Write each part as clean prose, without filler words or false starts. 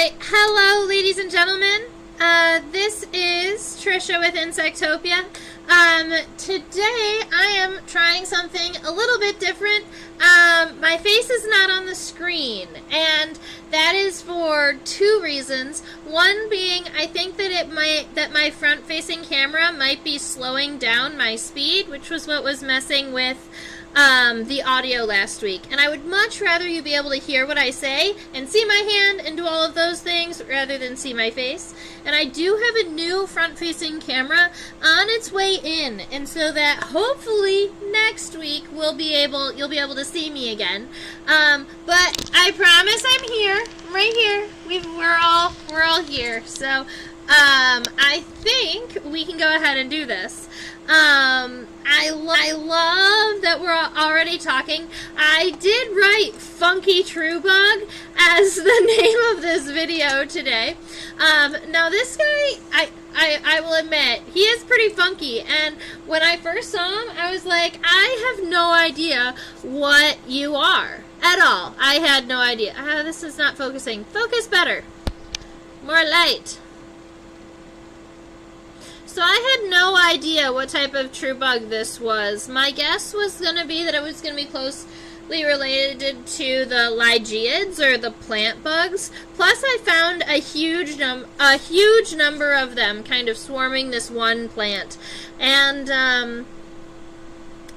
Alright, hello ladies and gentlemen. This is Trisha with Insectopia. Today I am trying something a little bit different. My face is not on the screen, and that is for two reasons. One being, I think that my front-facing camera might be slowing down my speed, which was what was messing with the audio last week. And I would much rather you be able to hear what I say and see my hand and do all of those things rather than see my face. And I do have a new front-facing camera on its way in, and so that hopefully next week you'll be able to see me again. But I promise I'm here. I'm right here. We're all here. So I think we can go ahead and do this. I love that we're already talking. I did write Funky True Bug as the name of this video today. Now this guy, I will admit, he is pretty funky, and when I first saw him, I was like, I have no idea what you are at all. I had no idea. This is not focusing. Focus better. More light. So I had no idea what type of true bug this was. My guess was going to be that it was going to be closely related to the Lygiids, or the plant bugs. Plus I found a huge number of them kind of swarming this one plant. And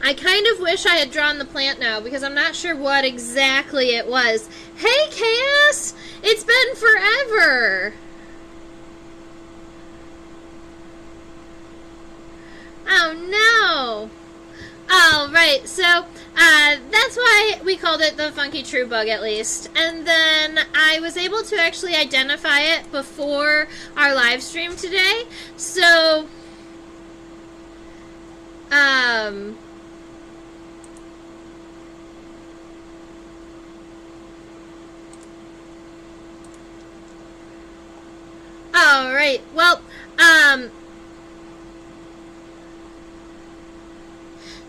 I kind of wish I had drawn the plant now, because I'm not sure what exactly it was. Hey Chaos! It's been forever! Oh no! Oh, right, so that's why we called it the Funky True Bug, at least. And then I was able to actually identify it before our live stream today. So, alright, well,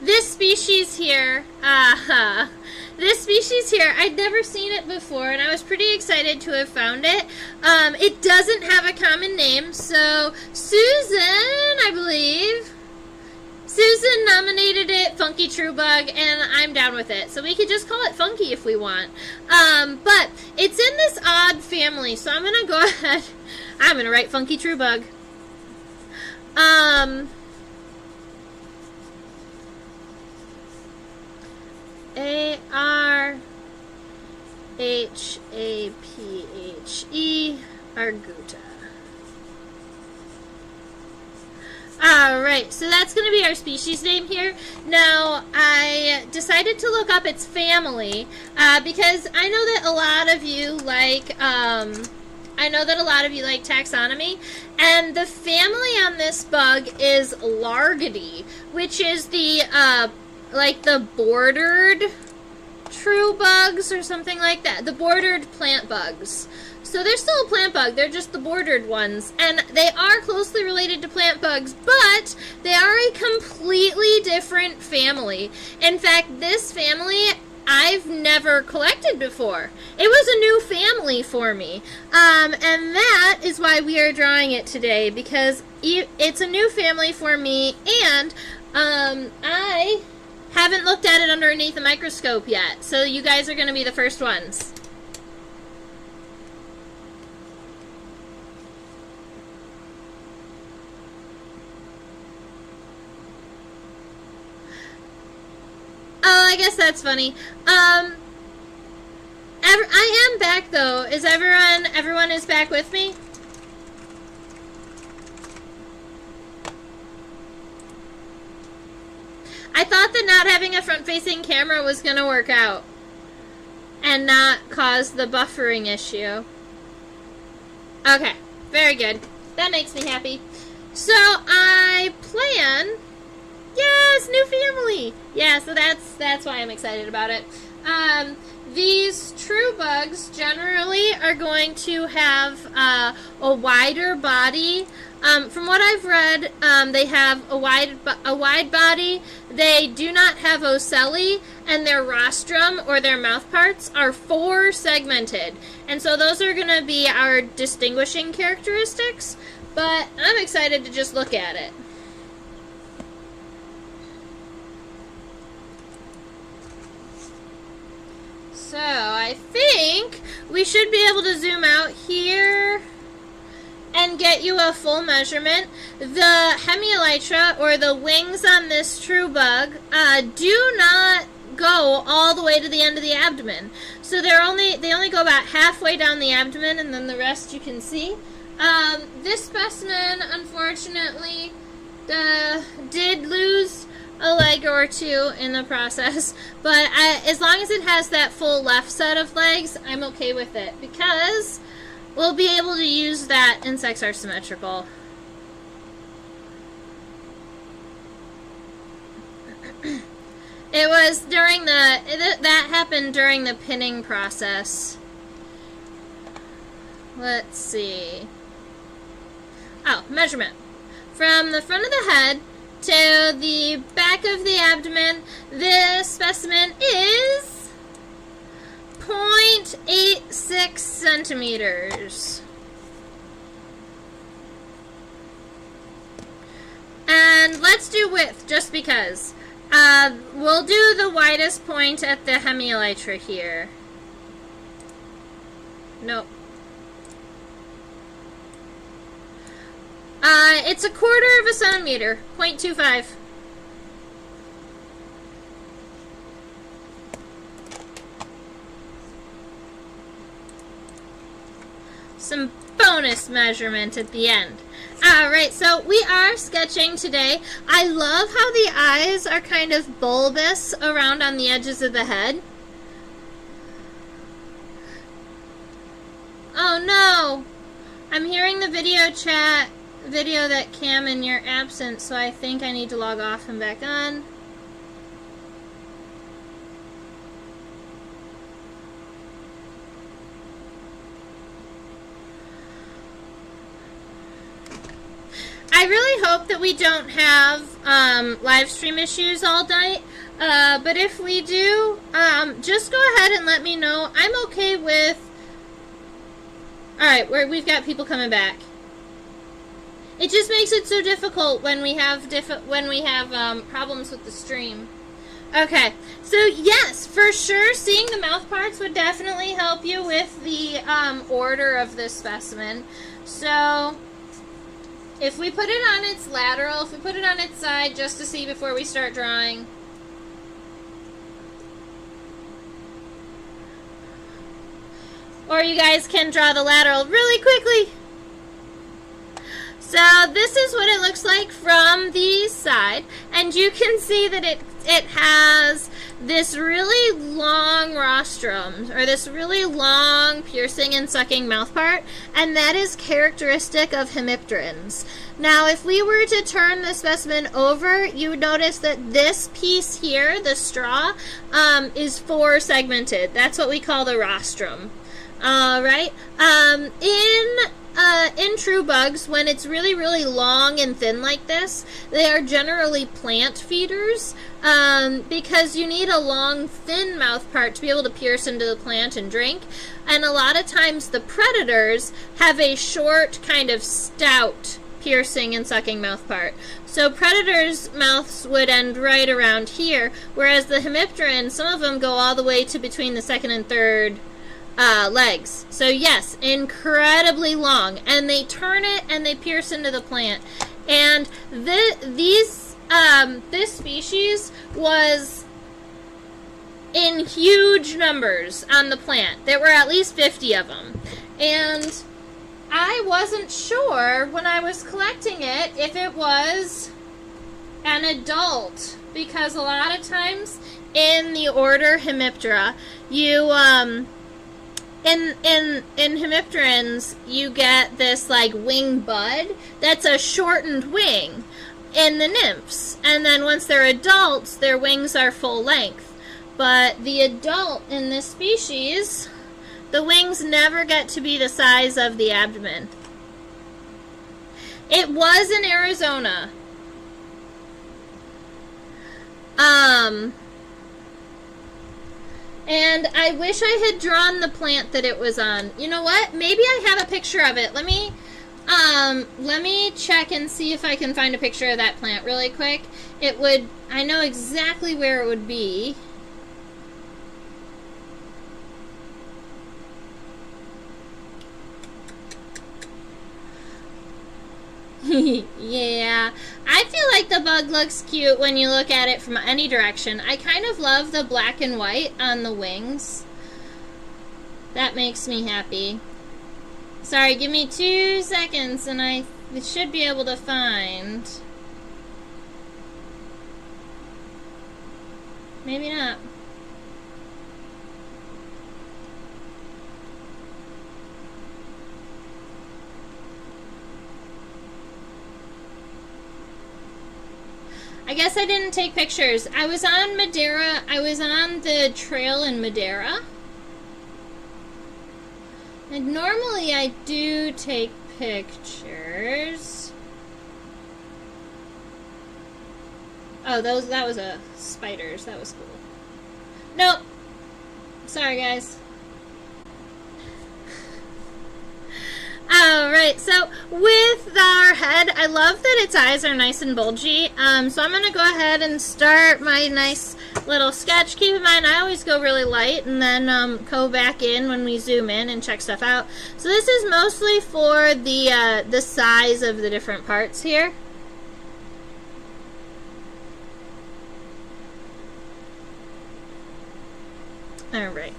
this species here, I'd never seen it before, and I was pretty excited to have found it. It doesn't have a common name, so Susan, I believe, Susan nominated it Funky True Bug, and I'm down with it. So we could just call it Funky if we want. But it's in this odd family, so I'm going to go ahead, I'm going to write Funky True Bug. Arhaphe, arguta. Alright, so that's going to be our species name here. Now, I decided to look up its family, because I know that a lot of you like, taxonomy, and the family on this bug is Largidae, which is the, the bordered true bugs or something like that. The bordered plant bugs. So they're still a plant bug, they're just the bordered ones. And they are closely related to plant bugs, but they are a completely different family. In fact, this family I've never collected before. It was a new family for me. And that is why we are drawing it today, because it's a new family for me, and I haven't looked at it underneath a microscope yet, so you guys are going to be the first ones. Oh, I guess that's funny. I am back though. Is everyone is back with me? I thought that not having a front-facing camera was going to work out and not cause the buffering issue. Okay, very good. That makes me happy. So I plan, yes, new family. Yeah, so that's why I'm excited about it. these true bugs generally are going to have a wider body. From what I've read, they have a wide body. They do not have ocelli, and their rostrum, or their mouth parts, are 4 segmented. And so those are going to be our distinguishing characteristics. But I'm excited to just look at it. So I think we should be able to zoom out here and get you a full measurement. The hemielytra, or the wings on this true bug, do not go all the way to the end of the abdomen. So they only go about halfway down the abdomen, and then the rest you can see. This specimen, unfortunately, did lose a leg or 2 in the process, but as long as it has that full left set of legs, I'm okay with it, because we'll be able to use that. Insects are symmetrical. It was during that happened during the pinning process. Let's see. Oh, measurement. From the front of the head to the back of the abdomen, this specimen is 0.86 centimeters. And let's do width, just because. We'll do the widest point at the hemielytra here. Nope. It's 1/4 centimeter, 0.25. Some bonus measurement at the end. Alright, so we are sketching today. I love how the eyes are kind of bulbous around on the edges of the head. Oh no! I'm hearing the video that Cam, and you're absent, so I think I need to log off and back on. I really hope that we don't have live stream issues all night, but if we do, just go ahead and let me know. I'm okay with... Alright, we've got people coming back. It just makes it so difficult when we have problems with the stream. Okay, so yes, for sure, seeing the mouth parts would definitely help you with the order of this specimen. So if we put it on its lateral, if we put it on its side, just to see before we start drawing. Or you guys can draw the lateral really quickly. So this is what it looks like from the side, and you can see that it has this really long rostrum, or this really long piercing and sucking mouth part, and that is characteristic of hemipterans. Now, if we were to turn the specimen over, you would notice that this piece here, the straw, is 4 segmented. That's what we call the rostrum. Alright, in true bugs, when it's really, really long and thin like this, they are generally plant feeders, because you need a long, thin mouth part to be able to pierce into the plant and drink, and a lot of times the predators have a short, kind of stout piercing and sucking mouth part. So predators' mouths would end right around here, whereas the hemipterans, some of them go all the way to between the second and third legs. So yes, incredibly long, and they turn it and they pierce into the plant. And this species was in huge numbers on the plant. There were at least 50 of them, and I wasn't sure when I was collecting it if it was an adult, because a lot of times in the order Hemiptera, you in hemipterans, you get this like wing bud that's a shortened wing in the nymphs, and then once they're adults, their wings are full length. but the adult in this species, the wings never get to be the size of the abdomen. It was in Arizona. And I wish I had drawn the plant that it was on. You know what? Maybe I have a picture of it. Let me check and see if I can find a picture of that plant really quick. I know exactly where it would be. Yeah, I feel like the bug looks cute when you look at it from any direction. I kind of love the black and white on the wings. That makes me happy. Sorry, give me 2 seconds and I should be able to find. Maybe not. I guess I didn't take pictures. I was on Madeira. I was on the trail in Madeira. And normally I do take pictures. Oh, that was a spiders. That was cool. Nope. Sorry, guys. Alright, so with our head, I love that its eyes are nice and bulgy. So I'm going to go ahead and start my nice little sketch. Keep in mind, I always go really light and then go back in when we zoom in and check stuff out. So this is mostly for the size of the different parts here. Alright.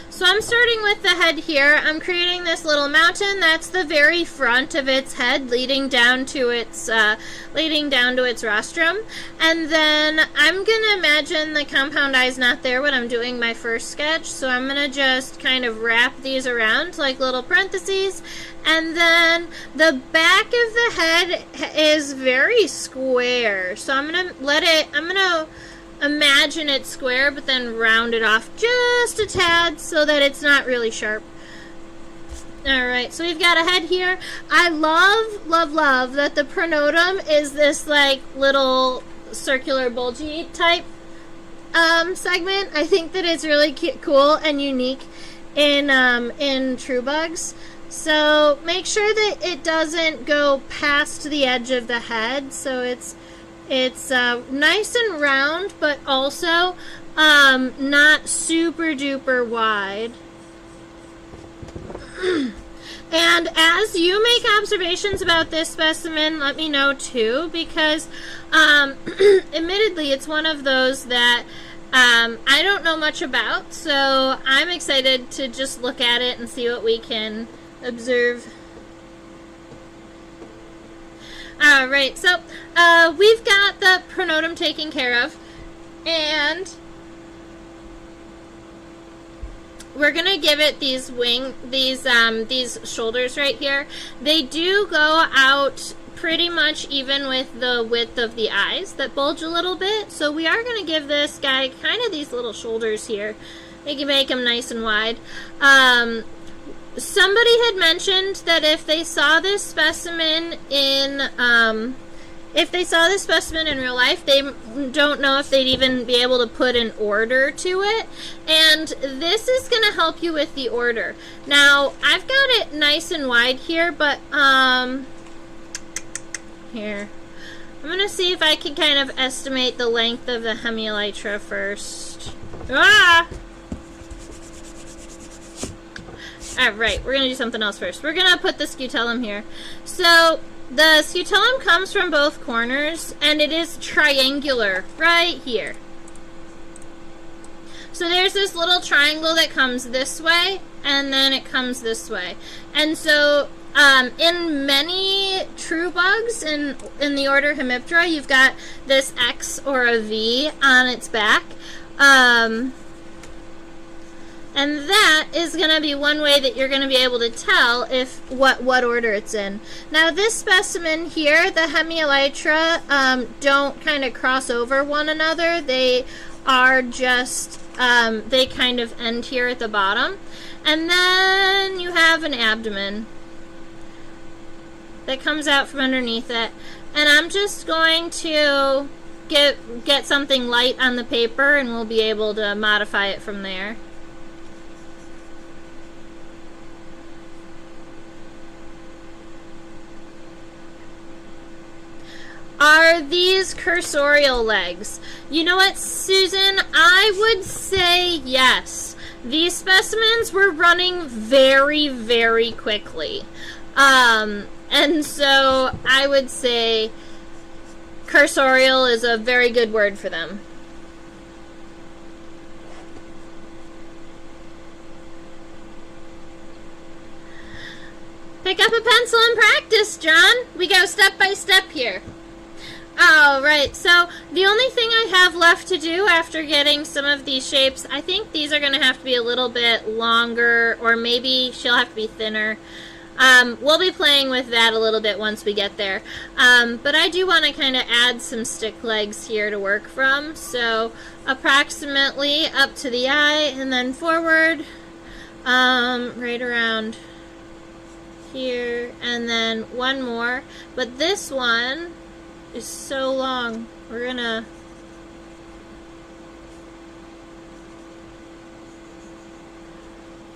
So I'm starting with the head here. I'm creating this little mountain. That's the very front of its head, leading down to its rostrum. And then I'm gonna imagine the compound eye's not there when I'm doing my first sketch. So I'm gonna just kind of wrap these around like little parentheses. And then the back of the head is very square. So I'm gonna imagine it's square, but then round it off just a tad so that it's not really sharp. Alright, so we've got a head here. I love that the pronotum is this like little circular bulgy type segment. I think that it's really cool and unique in true bugs. So make sure that it doesn't go past the edge of the head, so it's nice and round, but also not super duper wide. And as you make observations about this specimen, let me know too, because admittedly it's one of those that I don't know much about, so I'm excited to just look at it and see what we can observe. Alright, so we've got the pronotum taken care of, and we're gonna give it these shoulders right here. They do go out pretty much even with the width of the eyes that bulge a little bit, so we are gonna give this guy kind of these little shoulders here. We can make them nice and wide. Somebody had mentioned that if they saw this specimen in real life, they don't know if they'd even be able to put an order to it. And this is going to help you with the order. Now, I've got it nice and wide here, but here. I'm going to see if I can kind of estimate the length of the hemielytra first. Ah! Alright, we're going to do something else first. We're going to put the scutellum here. So, the scutellum comes from both corners, and it is triangular right here. So there's this little triangle that comes this way, and then it comes this way. And so, in many true bugs, in the order Hemiptera, you've got this X or a V on its back. And that is going to be one way that you're going to be able to tell if what order it's in. Now this specimen here, the hemielytra, don't kind of cross over one another. They are just, they kind of end here at the bottom. And then you have an abdomen that comes out from underneath it. And I'm just going to get something light on the paper, and we'll be able to modify it from there. Are these cursorial legs? You know what, Susan? I would say yes. These specimens were running very, very quickly. And so I would say cursorial is a very good word for them. Pick up a pencil and practice, John. We go step by step here. Alright, so the only thing I have left to do after getting some of these shapes, I think these are going to have to be a little bit longer, or maybe she'll have to be thinner. We'll be playing with that a little bit once we get there. But I do want to kind of add some stick legs here to work from. So approximately up to the eye and then forward, right around here, and then one more. But this one is so long. We're gonna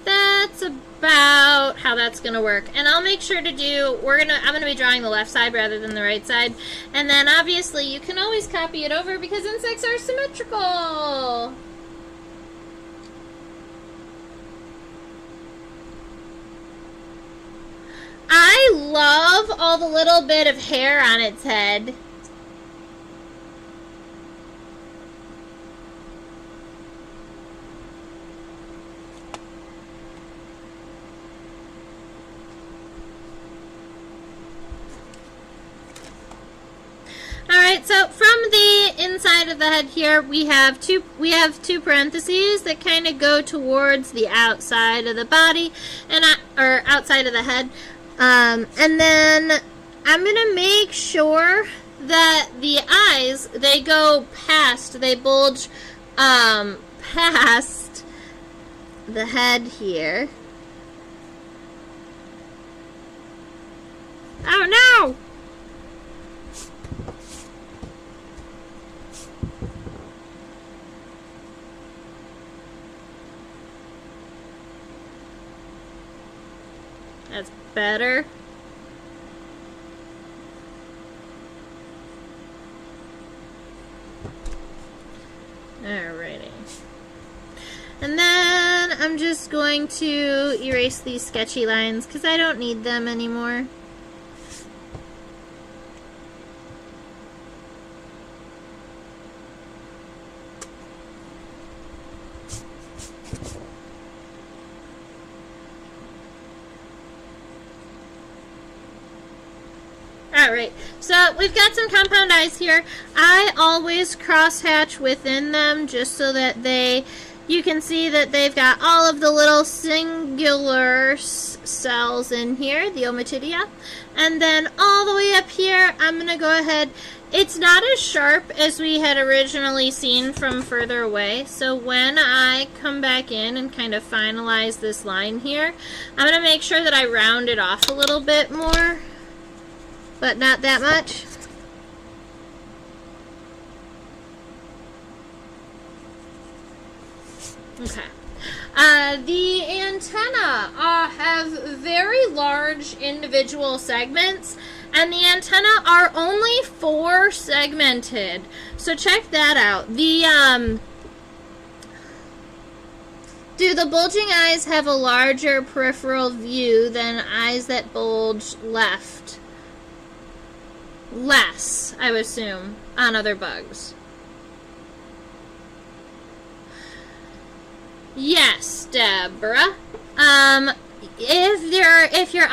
that's about how that's gonna work. And I'll make sure to do, I'm gonna be drawing the left side rather than the right side. And then obviously you can always copy it over because insects are symmetrical. I love all the little bit of hair on its head. Alright, so from the inside of the head here, we have two parentheses that kind of go towards the outside of the body, or outside of the head. And then I'm going to make sure that the eyes, they bulge past the head here. Oh no! That's better. Alrighty. And then I'm just going to erase these sketchy lines because I don't need them anymore. Alright, so we've got some compound eyes here. I always crosshatch within them just so that you can see that they've got all of the little singular cells in here, the ommatidia. And then all the way up here, I'm going to go ahead. It's not as sharp as we had originally seen from further away. So when I come back in and kind of finalize this line here, I'm going to make sure that I round it off a little bit more. But not that much. Okay. The antenna have very large individual segments, and the antenna are only 4 segmented. So check that out. Do the bulging eyes have a larger peripheral view than eyes that bulge left? Less, I would assume, on other bugs. Yes, Deborah. If your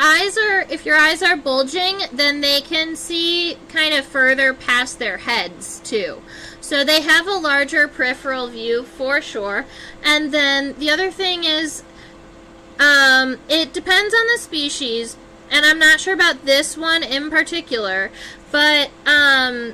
eyes are bulging, then they can see kind of further past their heads too. So they have a larger peripheral view for sure. And then the other thing is, it depends on the species. And I'm not sure about this one in particular. But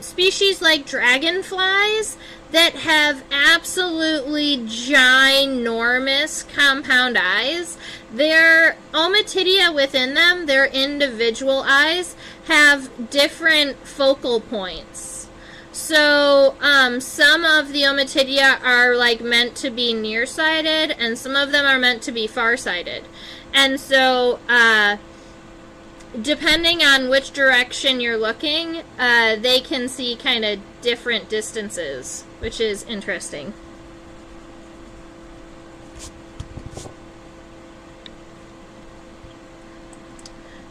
species like dragonflies that have absolutely ginormous compound eyes, their ommatidia within them, their individual eyes, have different focal points. So some of the ommatidia are like meant to be nearsighted, and some of them are meant to be farsighted. And so depending on which direction you're looking, they can see kind of different distances, which is interesting.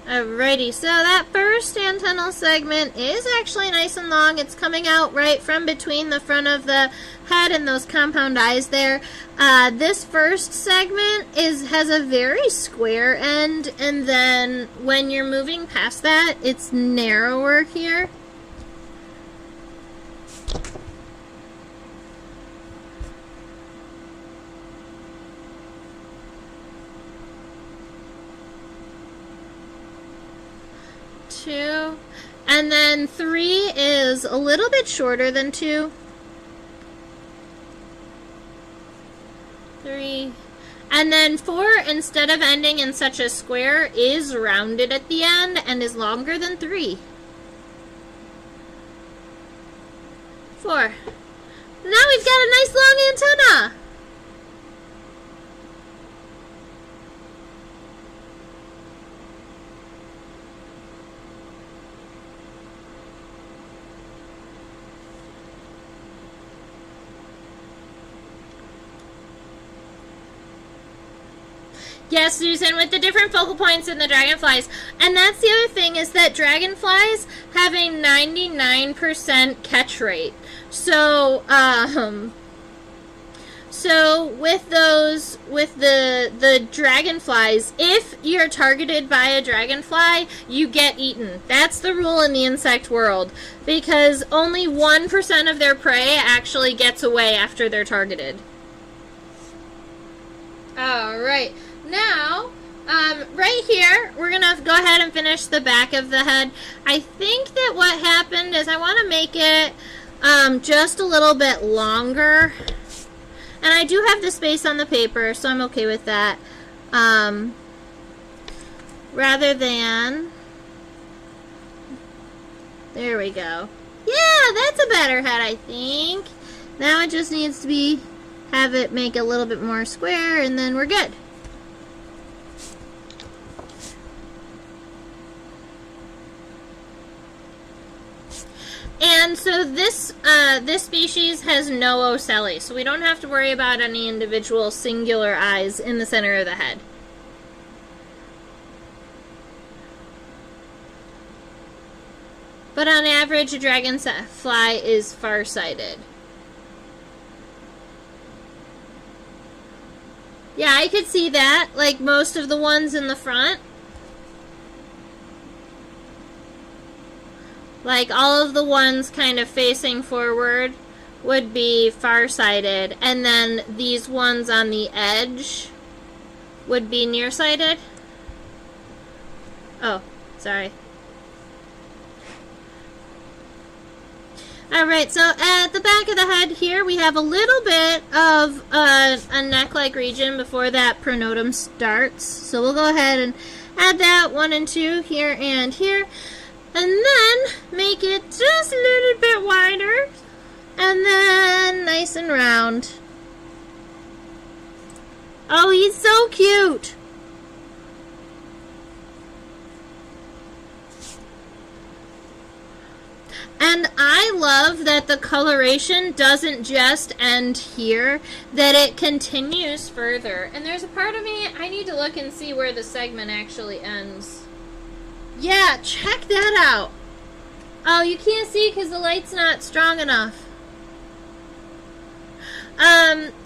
Alrighty, so that first antennal segment is actually nice and long. It's coming out right from between the front of the head and those compound eyes there. This first segment has a very square end, and then when you're moving past that, it's narrower here. And then 3 is a little bit shorter than 2. 3. And then 4, instead of ending in such a square, is rounded at the end and is longer than 3. 4. Now we've got a nice long antenna. Yes, Susan, with the different focal points in the dragonflies. And that's the other thing, is that dragonflies have a 99% catch rate. So, with the dragonflies, if you're targeted by a dragonfly, you get eaten. That's the rule in the insect world, because only 1% of their prey actually gets away after they're targeted. All right. Now, right here, we're going to go ahead and finish the back of the head. I think that what happened is I want to make it just a little bit longer. And I do have the space on the paper, so I'm okay with that. Rather than... There we go. Yeah, that's a better head, I think. Now it just needs to have it make a little bit more square, and then we're good. And so this species has no ocelli, so we don't have to worry about any individual singular eyes in the center of the head. But on average, a dragonfly is farsighted. Yeah, I could see that, like most of the ones in the front. Like all of the ones kind of facing forward would be farsighted, and then these ones on the edge would be nearsighted. Oh, sorry. Alright, so at the back of the head here, we have a little bit of a neck-like region before that pronotum starts. So we'll go ahead and add that 1 and 2 here and here. And then make it just a little bit wider. And then nice and round. Oh, he's so cute. And I love that the coloration doesn't just end here, that it continues further. And there's a part of me, I need to look and see where the segment actually ends. Yeah, check that out. Oh, you can't see because the light's not strong enough.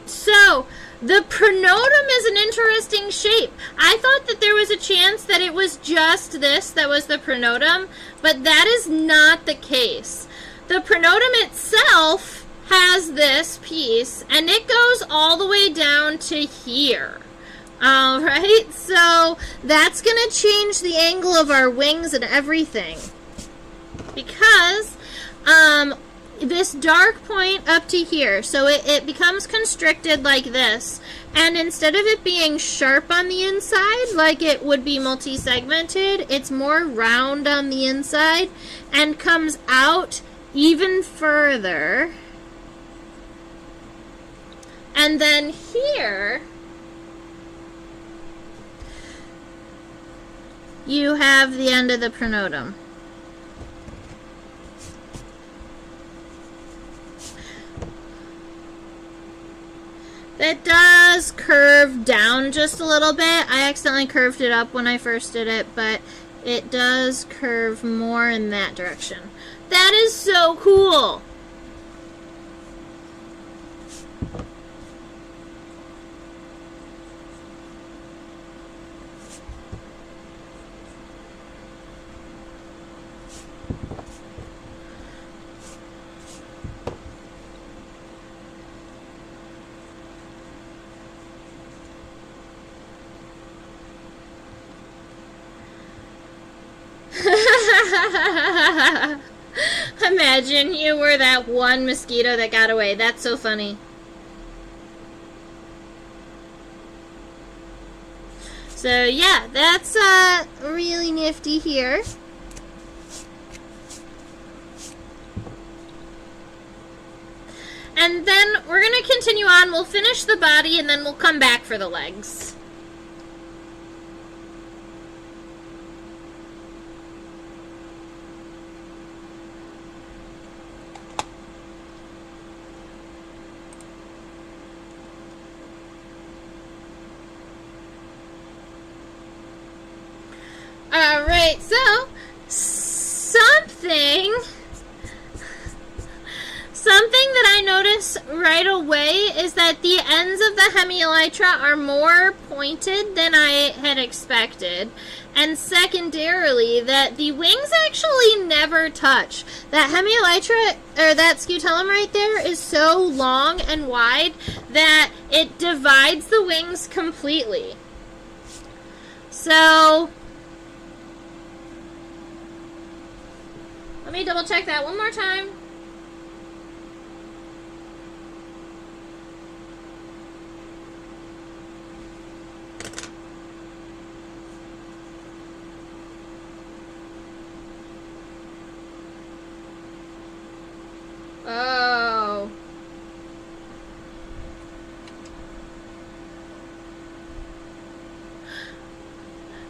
So the pronotum is an interesting shape. I thought that there was a chance that it was just this that was the pronotum, but that is not the case. The pronotum itself has this piece, and it goes all the way down to here. Alright, so that's going to change the angle of our wings and everything. because this dark point up to here, so it becomes constricted like this, and instead of it being sharp on the inside like it would be multi-segmented, it's more round on the inside and comes out even further. And then here you have the end of the pronotum. It does curve down just a little bit. I accidentally curved it up when I first did it, but it does curve more in that direction. That is so cool! Imagine you were that one mosquito that got away. That's so funny. So yeah, that's really nifty here. And then we're going to continue on. We'll finish the body and then we'll come back for the legs. Alright, so something that I notice right away is that the ends of the hemielytra are more pointed than I had expected. And secondarily, that the wings actually never touch. That hemielytra, or that scutellum right there, is so long and wide that it divides the wings completely. So let me double check that one more time. Oh.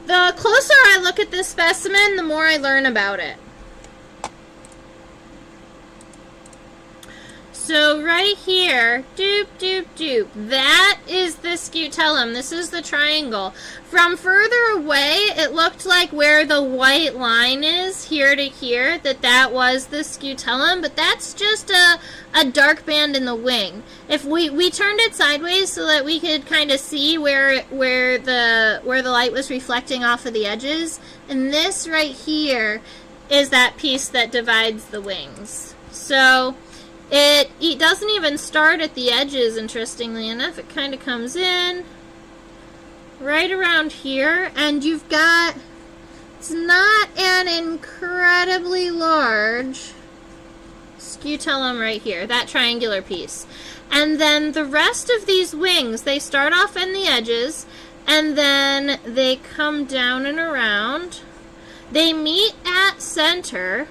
The closer I look at this specimen, the more I learn about it. So right here, doop, doop, doop, that is the scutellum. This is the triangle. From further away, it looked like where the white line is, here to here, that was the scutellum, but that's just a dark band in the wing. If we turned it sideways so that we could kind of see where the light was reflecting off of the edges, and this right here is that piece that divides the wings. So it doesn't even start at the edges, interestingly enough. It kind of comes in right around here, and you've got, it's not an incredibly large scutellum right here, that triangular piece. And then the rest of these wings, they start off in the edges, and then they come down and around. They meet at center,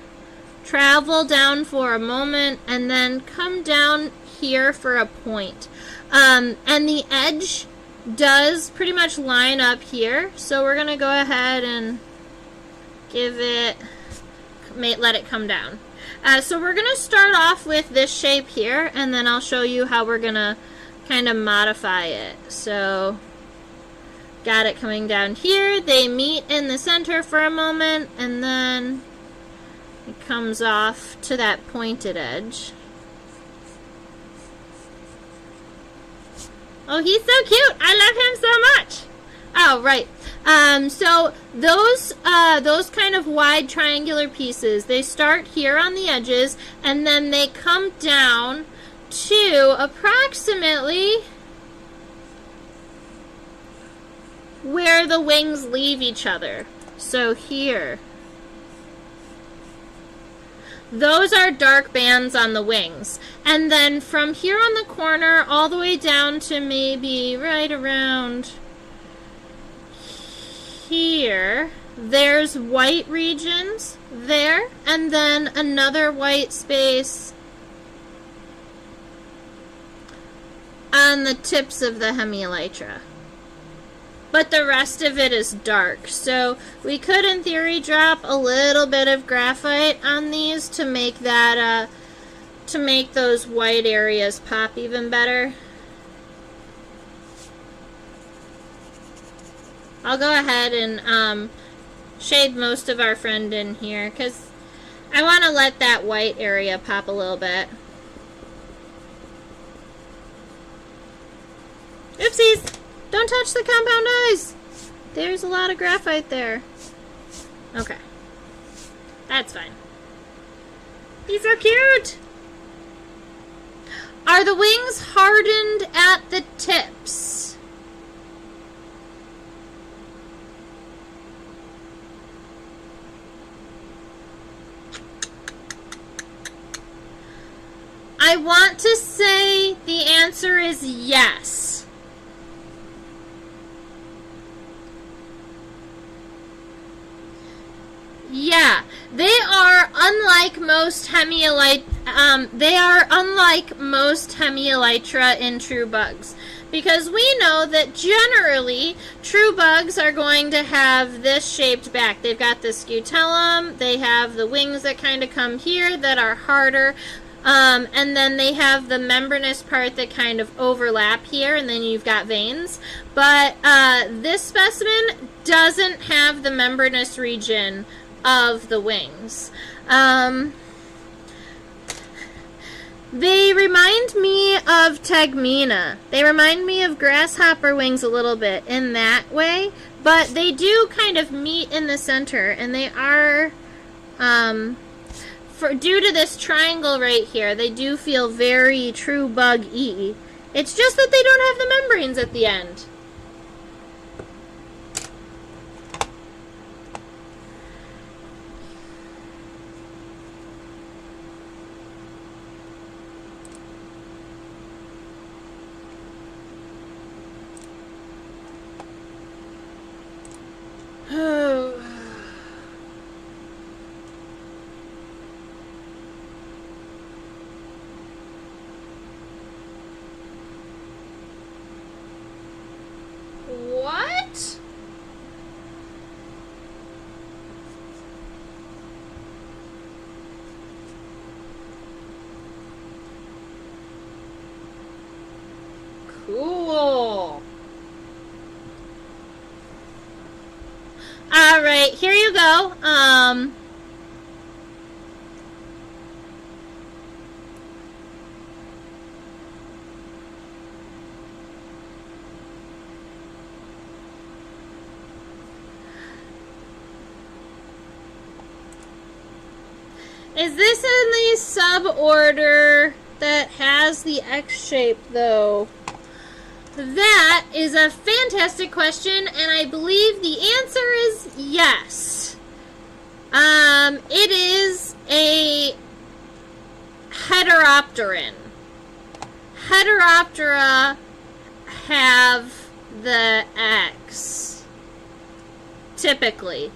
travel down for a moment, and then come down here for a point. And the edge does pretty much line up here, so we're going to go ahead and give it, let it come down. So we're going to start off with this shape here, and then I'll show you how we're going to kind of modify it. So got it coming down here, they meet in the center for a moment, and then it comes off to that pointed edge. Oh, he's so cute! I love him so much! Oh, right. So those kind of wide triangular pieces, they start here on the edges, and then they come down to approximately where the wings leave each other. So here. those are dark bands on the wings. And then from here on the corner all the way down to maybe right around here, there's white regions there, and then another white space on the tips of the hemielytra. But the rest of it is dark. So we could, in theory, drop a little bit of graphite on these to make that, to make those white areas pop even better. I'll go ahead and shade most of our friend in here because I want to let that white area pop a little bit. Oopsies! Don't touch the compound eyes! There's a lot of graphite there. Okay. That's fine. These are cute! Are the wings hardened at the tips? I want to say the answer is yes. Yeah, they are unlike most hemielytra in true bugs, because we know that generally true bugs are going to have this shaped back. They've got the scutellum, they have the wings that kind of come here that are harder, and then they have the membranous part that kind of overlap here, and then you've got veins. But this specimen doesn't have the membranous region of the wings. They remind me of tegmina. They remind me of grasshopper wings a little bit in that way, but they do kind of meet in the center, and they are, due to this triangle right here, they do feel very true bug-y. It's just that they don't have the membranes at the end. What? Cool. All right, here you go. Is this in the suborder that has the X shape, though? That is a fantastic question, and I believe the answer is yes. It is a heteropteran. Heteroptera have the X, typically.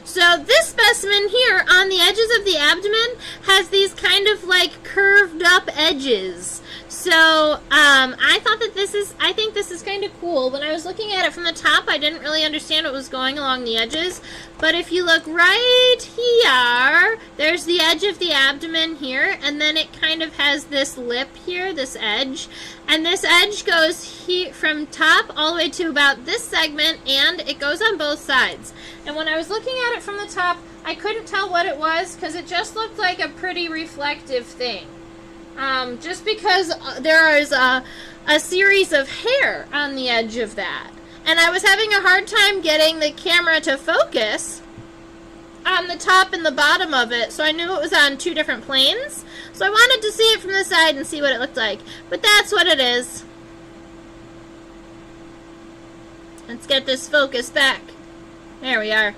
So this specimen here on the edges of the abdomen has these kind of like curved up edges. So I think this is kind of cool. When I was looking at it from the top, I didn't really understand what was going along the edges. But if you look right here, there's the edge of the abdomen here, and then it kind of has this lip here, this edge. And this edge goes here from top all the way to about this segment, and it goes on both sides. And when I was looking at it from the top, I couldn't tell what it was because it just looked like a pretty reflective thing. Just because there is a series of hair on the edge of that. And I was having a hard time getting the camera to focus on the top and the bottom of it, so I knew it was on two different planes. So I wanted to see it from the side and see what it looked like. But that's what it is. Let's get this focus back. There we are.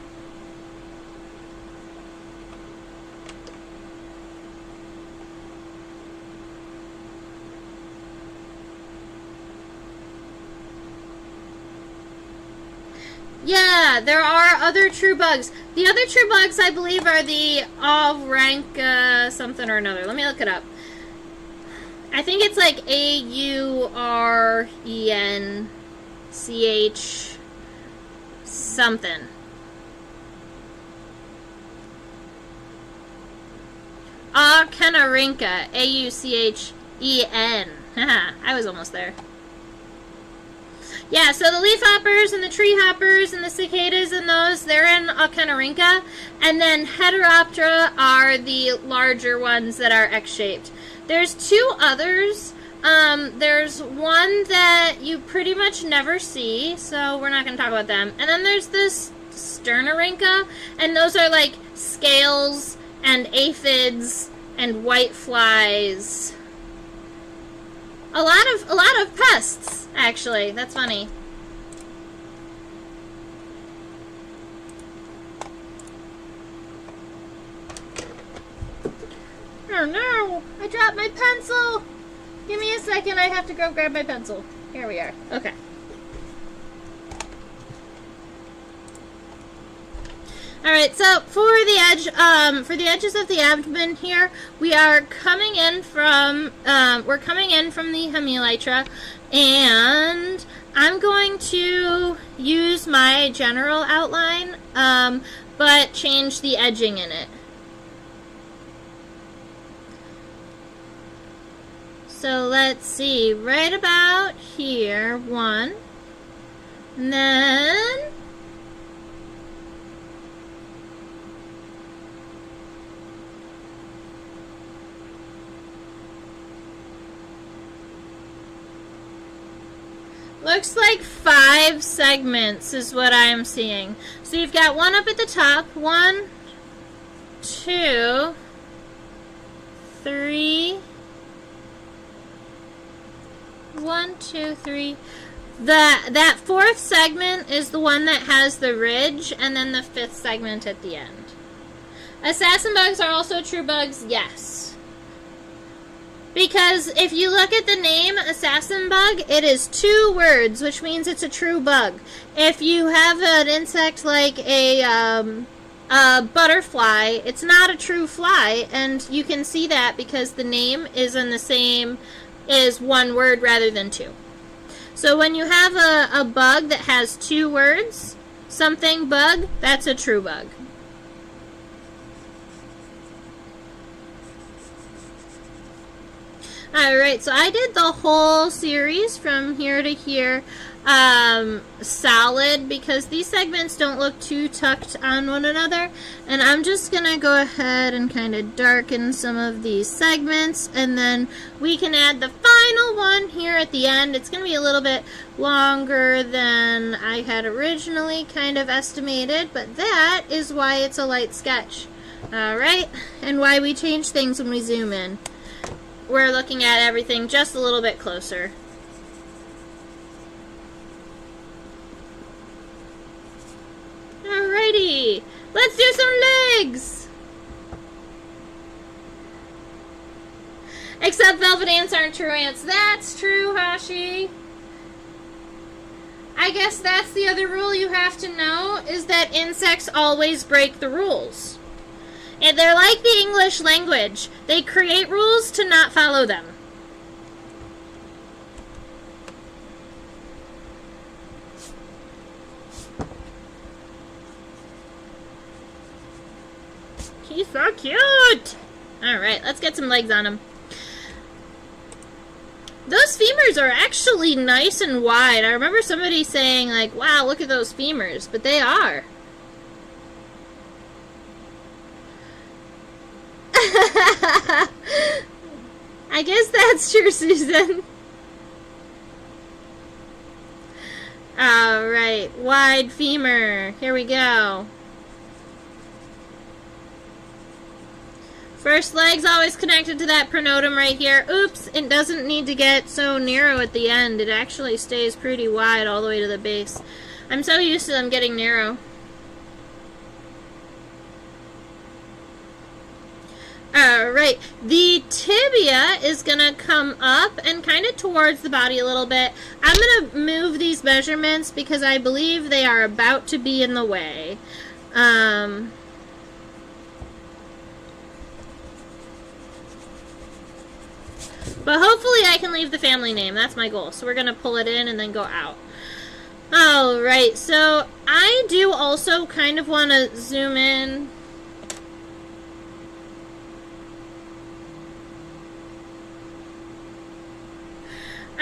Yeah, there are other true bugs. The other true bugs, I believe, are the of rank something or another. Let me look it up. I think it's like AURENCH something. Auchenarinca. AUCHEN. Haha, I was almost there. Yeah, so the leaf hoppers and the tree hoppers and the cicadas and those, they're in Auchenarinca. And then Heteroptera are the larger ones that are X-shaped. There's two others. There's one that you pretty much never see, so we're not going to talk about them. And then there's this Sternarinca, and those are like scales and aphids and white flies. A lot of pests, actually. That's funny. Oh no! I dropped my pencil! Give me a second, I have to go grab my pencil. Here we are. Okay. Alright, so for the edges of the abdomen here, we are coming in from the hemelytra, and I'm going to use my general outline, but change the edging in it. So let's see, right about here, one, and then looks like 5 segments is what I'm seeing. So you've got one up at the top, 1, 2, 3, 1, 2, 3. That 4th segment is the one that has the ridge, and then the 5th segment at the end. Assassin bugs are also true bugs, yes. Because if you look at the name assassin bug, it is 2 words, which means it's a true bug. If you have an insect like a butterfly, it's not a true fly, and you can see that because the name is in the same, is 1 word rather than 2. So when you have a bug that has 2 words, something bug, that's a true bug. Alright, so I did the whole series from here to here solid because these segments don't look too tucked on one another, and I'm just gonna go ahead and kind of darken some of these segments, and then we can add the final one here at the end. It's gonna be a little bit longer than I had originally kind of estimated, but that is why it's a light sketch. Alright, and why we change things when we zoom in. We're looking at everything just a little bit closer. Alrighty, let's do some legs! Except velvet ants aren't true ants. That's true, Hashi. I guess that's the other rule you have to know, is that insects always break the rules. And they're like the English language. They create rules to not follow them. He's so cute! Alright, let's get some legs on him. Those femurs are actually nice and wide. I remember somebody saying, like, wow, look at those femurs. But they are. I guess that's true, Susan. Alright, wide femur. Here we go. First leg's always connected to that pronotum right here. Oops, it doesn't need to get so narrow at the end. It actually stays pretty wide all the way to the base. I'm so used to them getting narrow. Alright, the tibia is going to come up and kind of towards the body a little bit. I'm going to move these measurements because I believe they are about to be in the way. But hopefully I can leave the family name. That's my goal. So we're going to pull it in and then go out. Alright, so I do also kind of want to zoom in.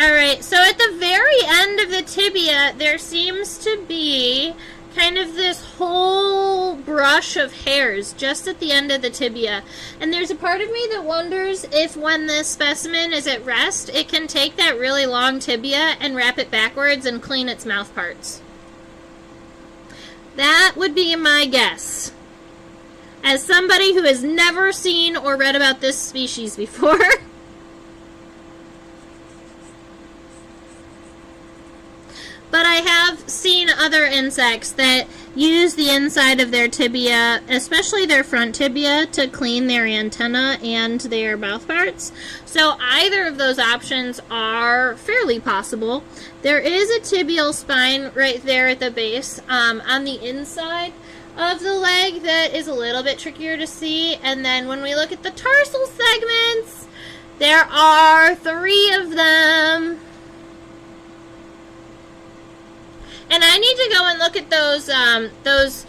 Alright, so at the very end of the tibia, there seems to be kind of this whole brush of hairs just at the end of the tibia. And there's a part of me that wonders if when this specimen is at rest, it can take that really long tibia and wrap it backwards and clean its mouth parts. That would be my guess. As somebody who has never seen or read about this species before. But I have seen other insects that use the inside of their tibia, especially their front tibia, to clean their antenna and their mouth parts. So either of those options are fairly possible. There is a tibial spine right there at the base on the inside of the leg that is a little bit trickier to see. And then when we look at the tarsal segments, there are 3 of them. And I need to go and look at those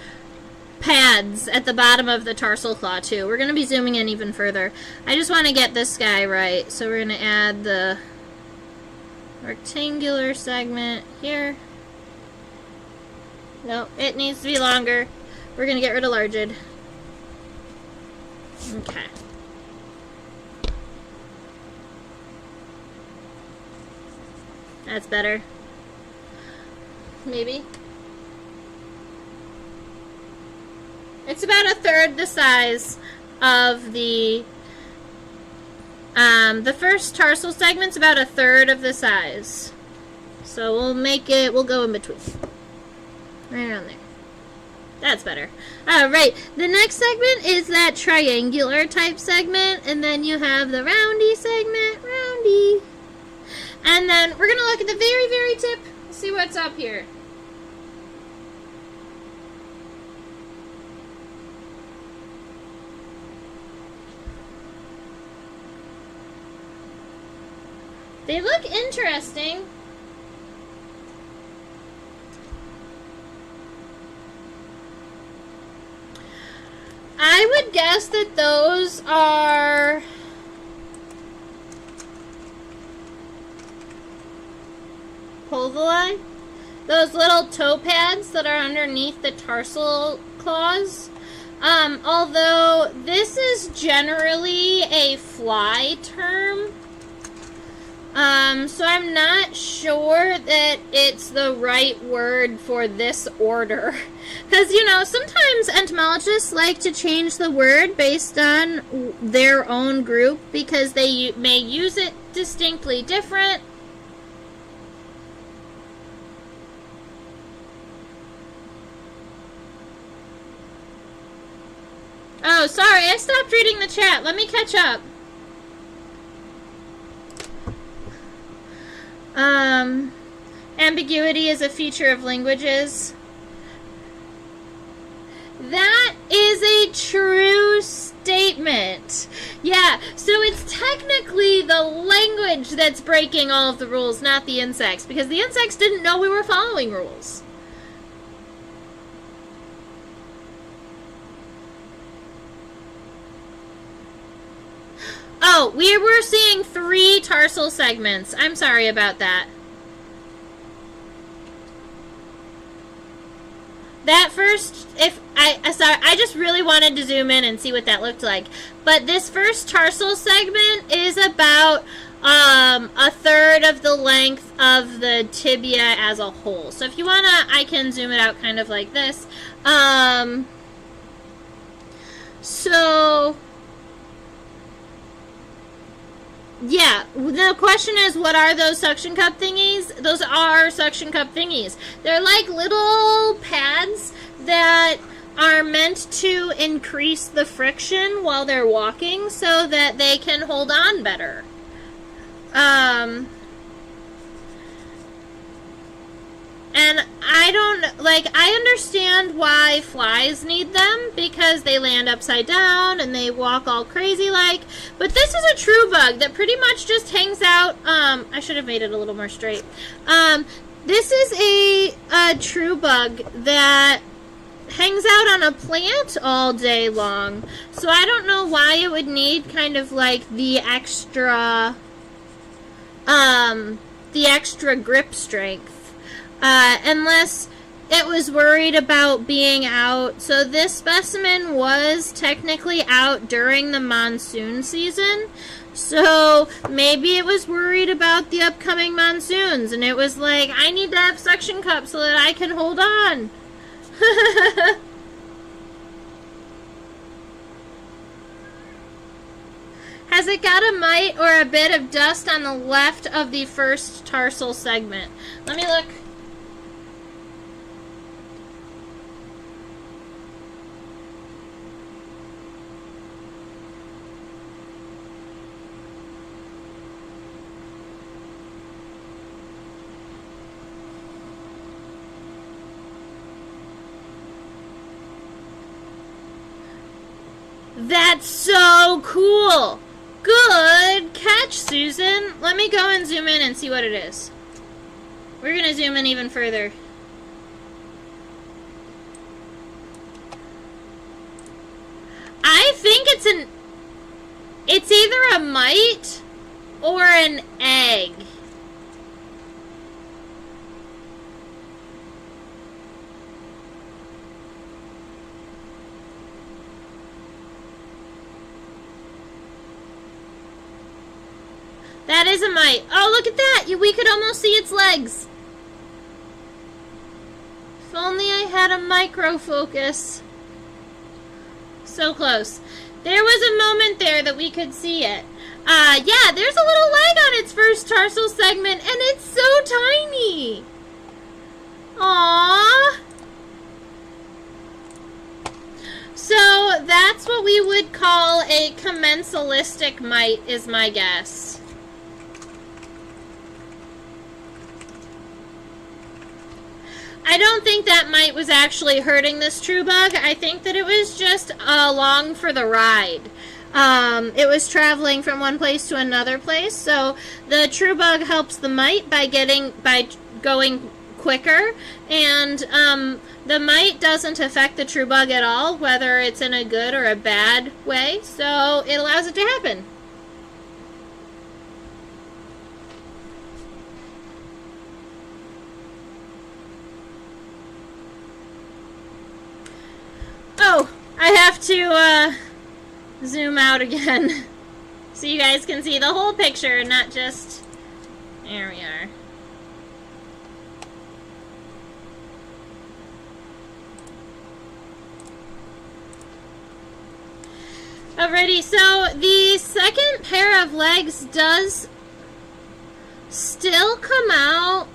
pads at the bottom of the tarsal claw too. We're going to be zooming in even further. I just want to get this guy right. So we're going to add the rectangular segment here. No, it needs to be longer. We're going to get rid of larged. Okay. That's better. Maybe. It's about 1/3 the size of the first tarsal segment's about 1/3 of the size. So we'll make it, we'll go in between. Right around there. That's better. Alright, the next segment is that triangular type segment, and then you have the roundy segment, roundy. And then we're going to look at the very, very tip, see what's up here. They look interesting. I would guess that those are pulvili, those little toe pads that are underneath the tarsal claws. Although this is generally a fly term. So I'm not sure that it's the right word for this order. Because, you know, sometimes entomologists like to change the word based on their own group because they may use it distinctly different. Oh, sorry, I stopped reading the chat. Let me catch up. Ambiguity is a feature of languages. That is a true statement. Yeah, so it's technically the language that's breaking all of the rules, not the insects, because the insects didn't know we were following rules. Oh, we were seeing 3 tarsal segments. I'm sorry about that. That first, sorry, I just really wanted to zoom in and see what that looked like. But this first tarsal segment is about 1/3 of the length of the tibia as a whole. So if you wanna, I can zoom it out kind of like this. Yeah, the question is, what are those suction cup thingies? Those are suction cup thingies. They're like little pads that are meant to increase the friction while they're walking so that they can hold on better. And I understand why flies need them because they land upside down and they walk all crazy like, but this is a true bug that pretty much just hangs out, I should have made it a little more straight. This is a true bug that hangs out on a plant all day long. So I don't know why it would need kind of like the extra grip strength. Unless it was worried about being out. So this specimen was technically out during the monsoon season. So maybe it was worried about the upcoming monsoons. And it was like, I need to have suction cups so that I can hold on. Has it got a mite or a bit of dust on the left of the first tarsal segment? Let me look. That's so cool. Good catch, Susan. Let me go and zoom in and see what it is. We're going to zoom in even further. I think it's either a mite or an egg. That is a mite. Oh, look at that. We could almost see its legs. If only I had a micro focus. So close. There was a moment there that we could see it. Yeah, there's a little leg on its first tarsal segment, and it's so tiny. Aww. So that's what we would call a commensalistic mite, is my guess. I don't think that mite was actually hurting this true bug. I think that it was just along for the ride. It was traveling from one place to another place, so the true bug helps the mite by going quicker, and the mite doesn't affect the true bug at all, whether it's in a good or a bad way, so it allows it to happen. Oh, I have to zoom out again so you guys can see the whole picture, not just... There we are. Alrighty, so the second pair of legs does still come out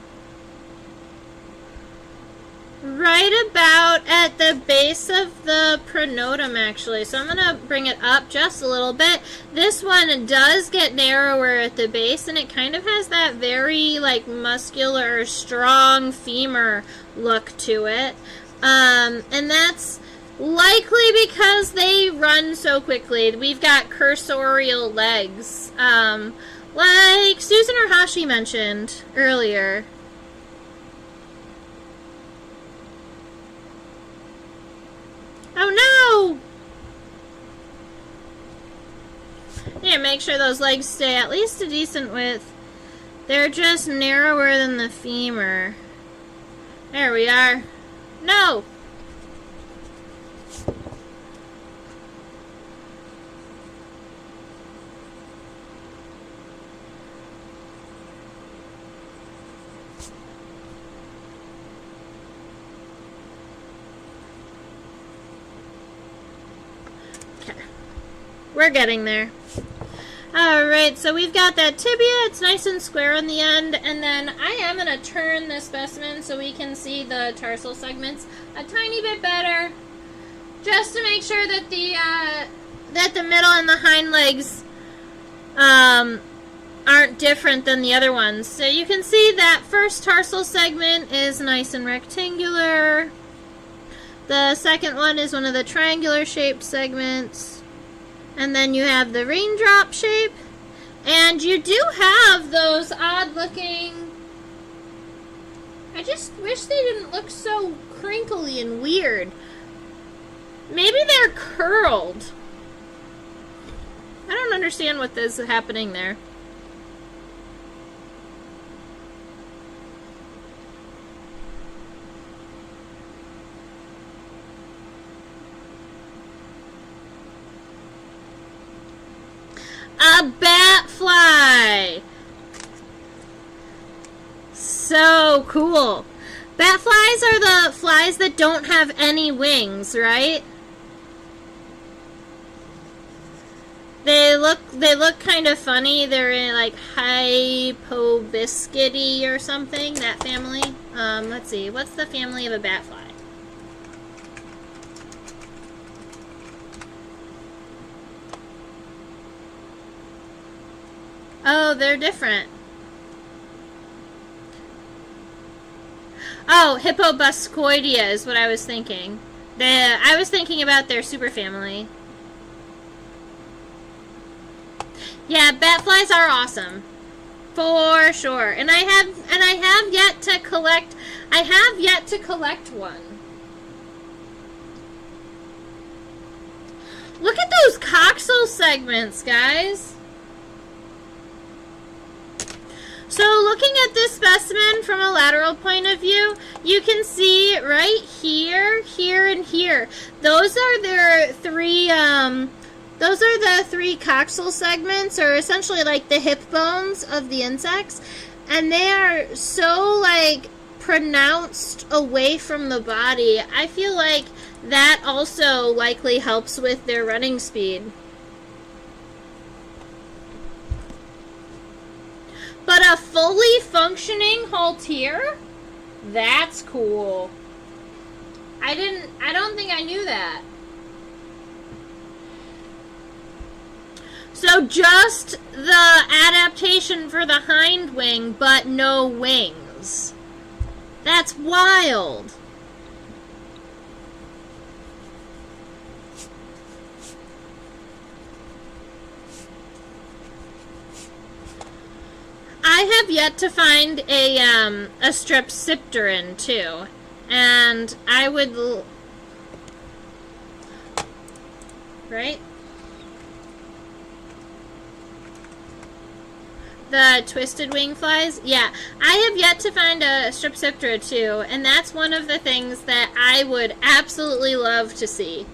right about at the base of the pronotum, actually. So I'm going to bring it up just a little bit. This one does get narrower at the base, and it kind of has that very, like, muscular, strong femur look to it. And that's likely because they run so quickly. We've got cursorial legs, like Susan Arhaphe mentioned earlier. Oh no! Yeah, make sure those legs stay at least a decent width. They're just narrower than the femur. There we are. No! We're getting there. Alright, so we've got that tibia. It's nice and square on the end. And then I am going to turn this specimen so we can see the tarsal segments a tiny bit better. Just to make sure that the middle and the hind legs aren't different than the other ones. So you can see that first tarsal segment is nice and rectangular. The second one is one of the triangular shaped segments. And then you have the raindrop shape. And you do have those odd looking... I just wish they didn't look so crinkly and weird. Maybe they're curled. I don't understand what is happening there. A bat fly! So cool. Bat flies are the flies that don't have any wings, right? They look kind of funny. They're in like Hypobiscidae or something, that family. Let's see. What's the family of a bat fly? Oh, they're different. Oh, Hippobuscoidea is what I was thinking. I was thinking about their superfamily. Yeah, bat flies are awesome. For sure. And I have yet to collect one. Look at those coxal segments, guys. So looking at this specimen from a lateral point of view, you can see right here, here, and here. Those are their three, those are the three coxal segments, or essentially like the hip bones of the insects. And they are so like pronounced away from the body. I feel like that also likely helps with their running speed. But a fully functioning haltere? That's cool. I don't think I knew that. So just the adaptation for the hind wing, but no wings. That's wild. I have yet to find a strepsipteran too, and I would, right? The twisted wing flies, yeah. I have yet to find a strepsiptera too, and that's one of the things that I would absolutely love to see.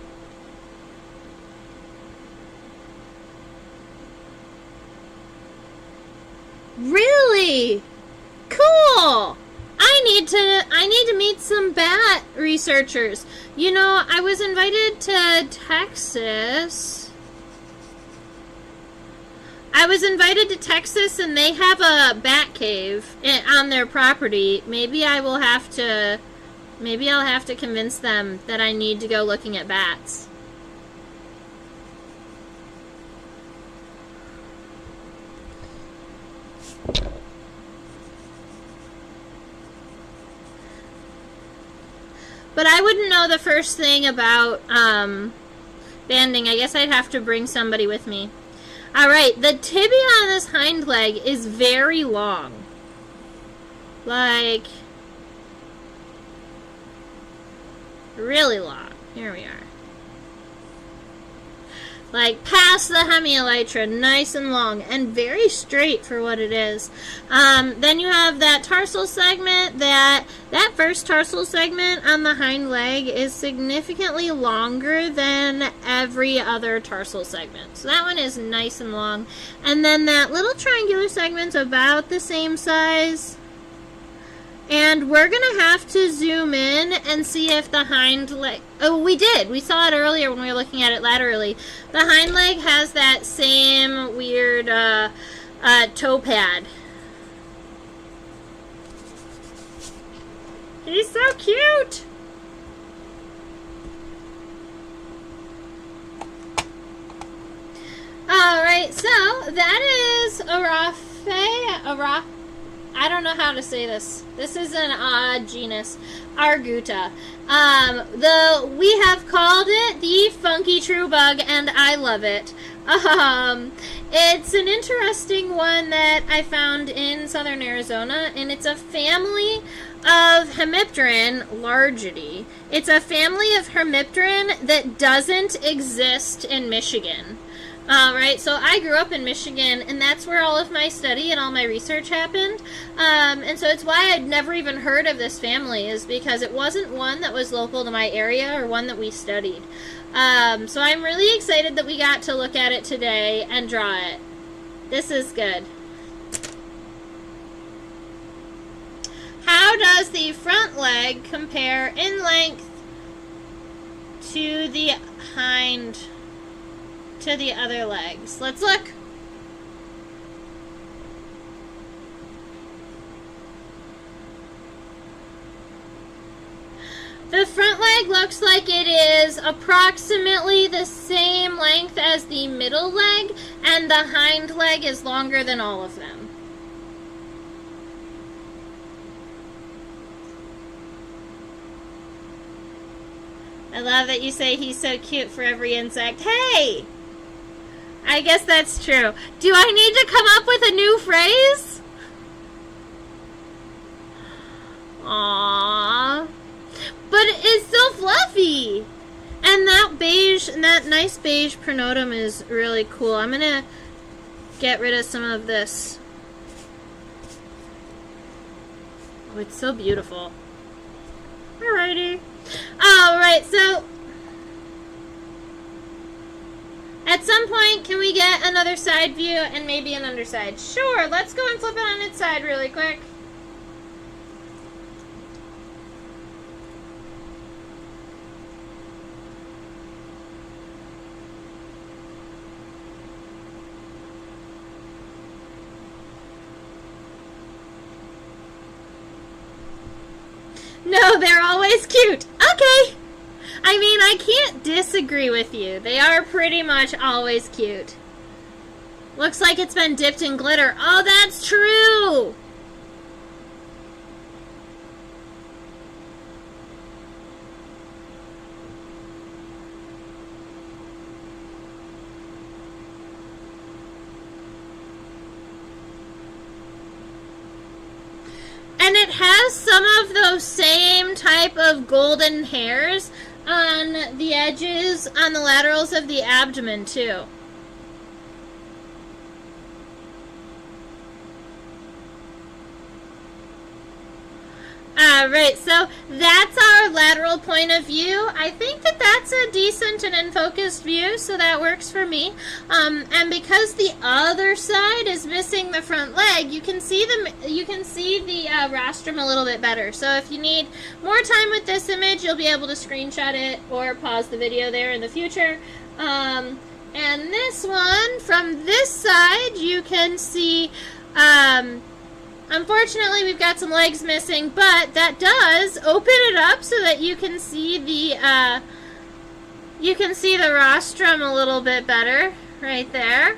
Really? Cool! I need to meet some bat researchers. You know, I was invited to Texas. And they have a bat cave on their property. Maybe I'll have to convince them that I need to go looking at bats. But I wouldn't know the first thing about banding. I guess I'd have to bring somebody with me. Alright, the tibia on this hind leg is very long. Like, really long. Here we are. Like, past the hemielytra, nice and long, and very straight for what it is. Then you have that tarsal segment. That first tarsal segment on the hind leg is significantly longer than every other tarsal segment. So that one is nice and long. And then that little triangular segment's about the same size. And we're going to have to zoom in and see if the hind leg... Oh, we did. We saw it earlier when we were looking at it laterally. The hind leg has that same weird toe pad. He's so cute! Alright, so that is Arhaphe. I don't know how to say this. This is an odd genus. Arguta. We have called it the funky true bug, and I love it. It's an interesting one that I found in southern Arizona, and it's a family of Hemipteran largidae. It's a family of Hemipteran that doesn't exist in Michigan. Right, so I grew up in Michigan, and that's where all of my study and all my research happened. And so it's why I'd never even heard of this family, is because it wasn't one that was local to my area or one that we studied. So I'm really excited that we got to look at it today and draw it. This is good. How does the front leg compare in length to the other legs? Let's look. The front leg looks like it is approximately the same length as the middle leg, and the hind leg is longer than all of them. I love that you say he's so cute for every insect. Hey! I guess that's true. Do I need to come up with a new phrase? Aww. But it's so fluffy! And that beige, that nice beige pronotum is really cool. I'm gonna get rid of some of this. Oh, it's so beautiful. Alrighty. Alright, so at some point, can we get another side view and maybe an underside? Sure, let's go and flip it on its side really quick. No, they're always cute. Okay. I mean, I can't disagree with you. They are pretty much always cute. Looks like it's been dipped in glitter. Oh, that's true. And it has some of those same type of golden hairs on the edges, on the laterals of the abdomen too. Alright, so that's our lateral point of view. I think that that's a decent and in focused view, so that works for me. And because the other side is missing the front leg, you can see the rostrum a little bit better. So if you need more time with this image, you'll be able to screenshot it or pause the video there in the future. And this one, from this side, you can see... unfortunately, we've got some legs missing, but that does open it up so that you can see the rostrum a little bit better right there.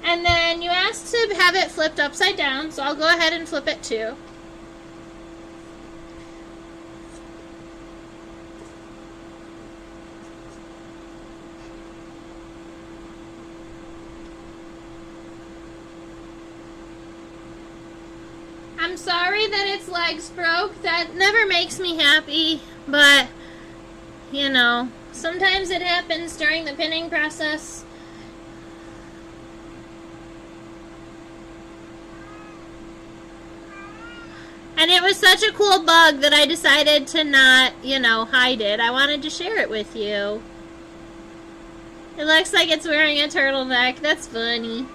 And then you asked to have it flipped upside down, so I'll go ahead and flip it too. I'm sorry that its legs broke. That never makes me happy, but, you know, sometimes it happens during the pinning process. And it was such a cool bug that I decided to not, you know, hide it. I wanted to share it with you. It looks like it's wearing a turtleneck. That's funny.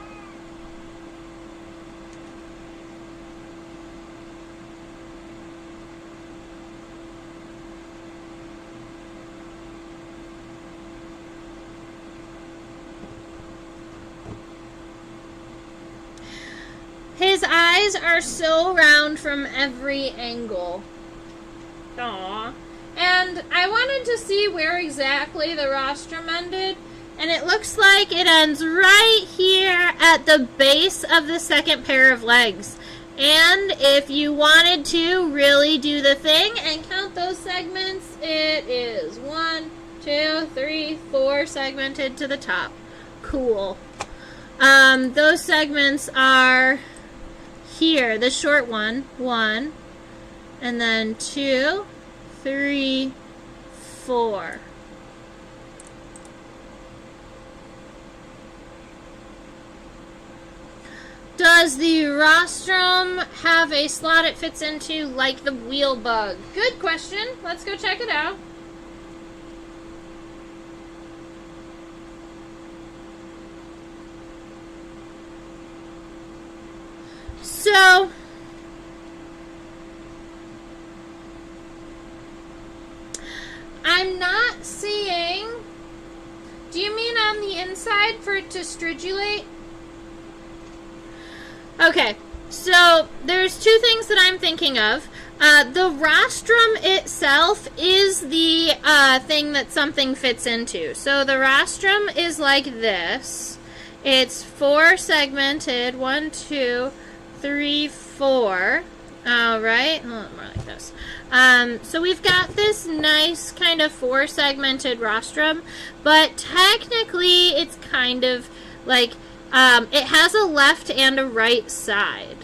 His eyes are so round from every angle. Aww. And I wanted to see where exactly the rostrum ended, and it looks like it ends right here at the base of the second pair of legs. And if you wanted to really do the thing and count those segments, it is 1, 2, 3, 4 segmented to the top. Cool. Those segments are here, the short one, 1, and then 2, 3, 4. Does the rostrum have a slot it fits into like the wheel bug? Good question. Let's go check it out. So, I'm not seeing, do you mean on the inside for it to stridulate? Okay, so there's two things that I'm thinking of. The rostrum itself is the thing that something fits into. So the rostrum is like this. It's 4 segmented, 1, 2, 3, 4. All right, more like this. So we've got this nice kind of 4 segmented rostrum, but technically it's kind of like it has a left and a right side.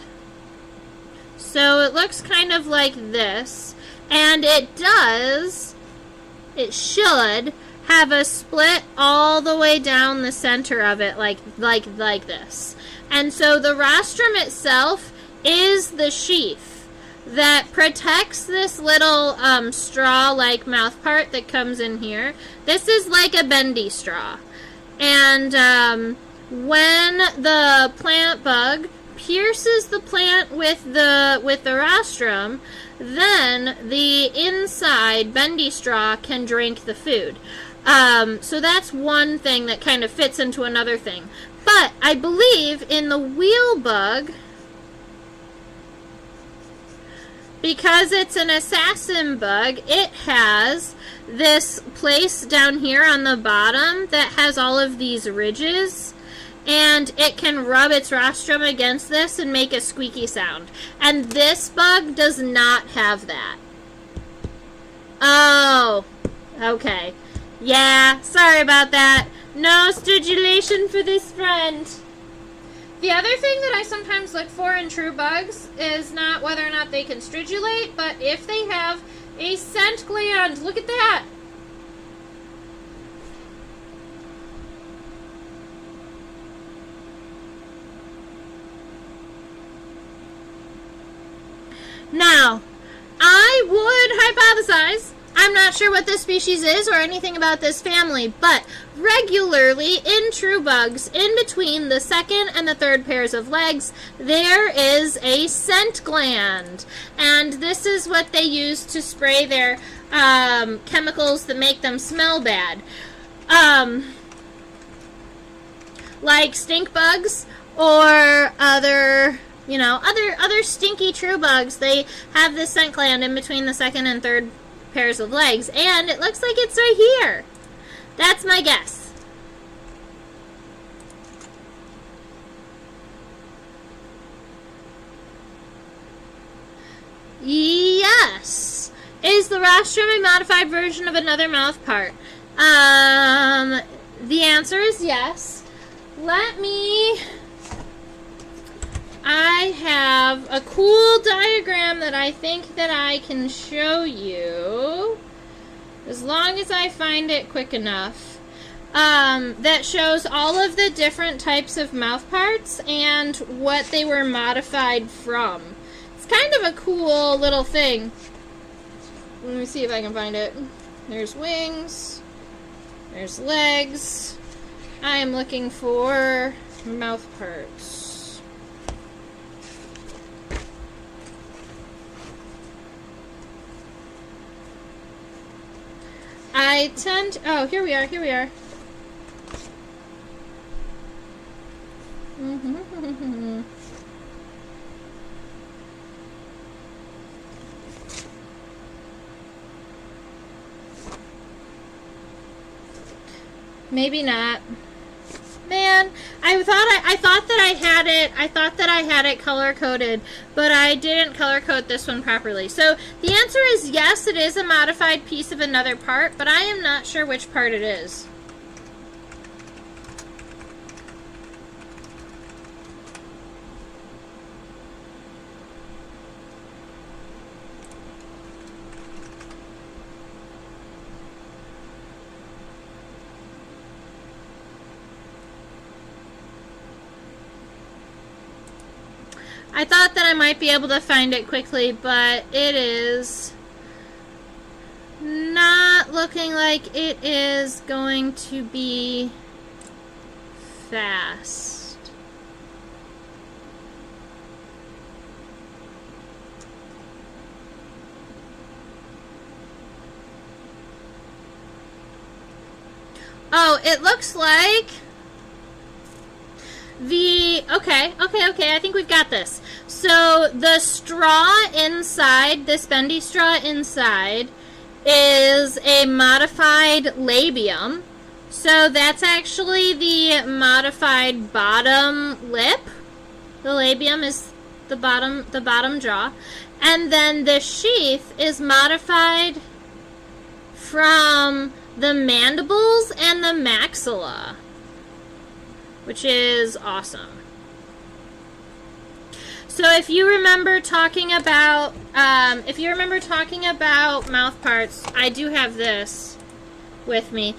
So it looks kind of like this, and it should have a split all the way down the center of it, like this. And so the rostrum itself is the sheath that protects this little straw-like mouth part that comes in here. This is like a bendy straw. And when the plant bug pierces the plant with the rostrum, then the inside bendy straw can drink the food. So that's one thing that kind of fits into another thing. But I believe in the wheel bug, because it's an assassin bug, it has this place down here on the bottom that has all of these ridges, and it can rub its rostrum against this and make a squeaky sound. And this bug does not have that. Oh, okay. Yeah, sorry about that. No stridulation for this friend. The other thing that I sometimes look for in true bugs is not whether or not they can stridulate, but if they have a scent gland. Look at that. Now, I would hypothesize, I'm not sure what this species is or anything about this family, but regularly in true bugs, in between the second and the third pairs of legs, there is a scent gland. And this is what they use to spray their chemicals that make them smell bad. Like stink bugs or other stinky true bugs, they have this scent gland in between the second and third pairs of legs, and it looks like it's right here. That's my guess. Yes. Is the rostrum a modified version of another mouth part? The answer is yes. I have a cool diagram that I think that I can show you, as long as I find it quick enough, that shows all of the different types of mouth parts and what they were modified from. It's kind of a cool little thing. Let me see if I can find it. There's wings. There's legs. I am looking for mouth parts. Oh, here we are. Maybe not. Man, I thought that I had it color coded, but I didn't color code this one properly. So the answer is yes, it is a modified piece of another part, but I am not sure which part it is. I thought that I might be able to find it quickly, but it is not looking like it is going to be fast. Oh, it looks like okay, I think we've got this. So the straw inside, this bendy straw inside, is a modified labium. So that's actually the modified bottom lip. The labium is the bottom jaw. And then the sheath is modified from the mandibles and the maxilla, which is awesome. So if you remember talking about mouth parts, I do have this with me.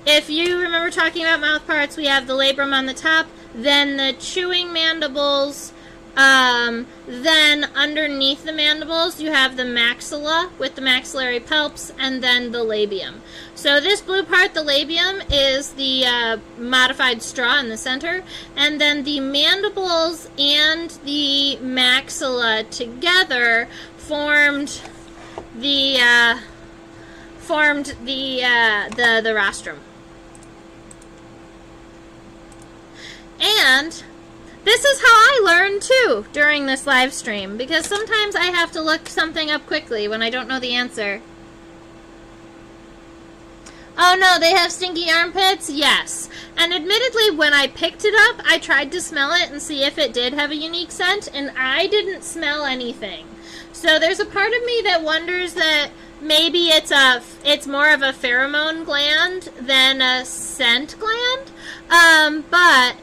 If you remember talking about mouth parts, we have the labrum on the top, then the chewing mandibles, then underneath the mandibles you have the maxilla with the maxillary palps, and then the labium. So this blue part, the labium, is the modified straw in the center, and then the mandibles and the maxilla together formed the rostrum. And this is how I learn too during this live stream, because sometimes I have to look something up quickly when I don't know the answer. Oh no, they have stinky armpits? Yes. And admittedly, when I picked it up, I tried to smell it and see if it did have a unique scent, and I didn't smell anything. So there's a part of me that wonders that maybe it's more of a pheromone gland than a scent gland. But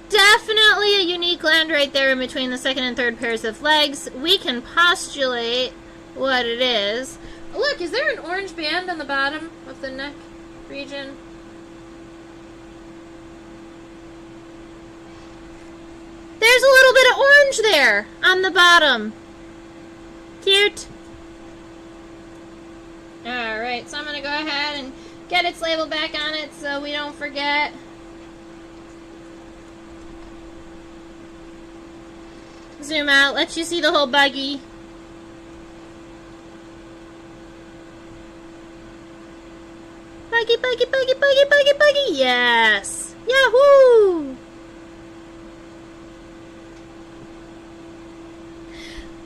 definitely a unique gland right there in between the second and third pairs of legs. We can postulate what it is. Look, is there an orange band on the bottom of the neck region? There's a little bit of orange there on the bottom. Cute. Alright, so I'm going to go ahead and get its label back on it so we don't forget. Zoom out, let you see the whole buggy. Buggy, buggy, buggy, buggy, buggy, buggy. Yes. Yahoo!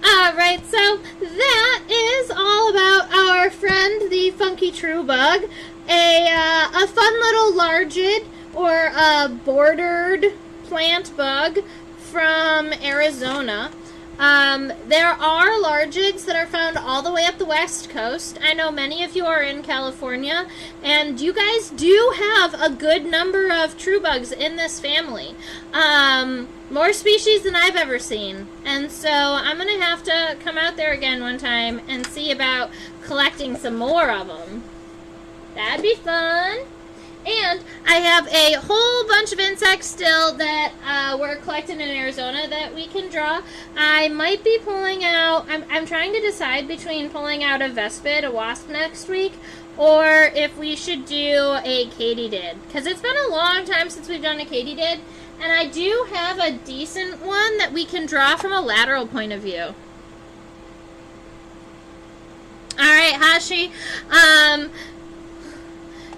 Alright, so that is all about our friend, the funky true bug. A fun little largid, or a bordered plant bug from Arizona. There are largids that are found all the way up the west coast. I know many of you are in California, and you guys do have a good number of true bugs in this family. More species than I've ever seen. And so I'm going to have to come out there again one time and see about collecting some more of them. That'd be fun. And I have a whole bunch of insects still that were collected in Arizona that we can draw. I might be pulling out, I'm trying to decide between pulling out a vespid, a wasp next week, or if we should do a katydid. Because it's been a long time since we've done a katydid, and I do have a decent one that we can draw from a lateral point of view. Alright, Hashi.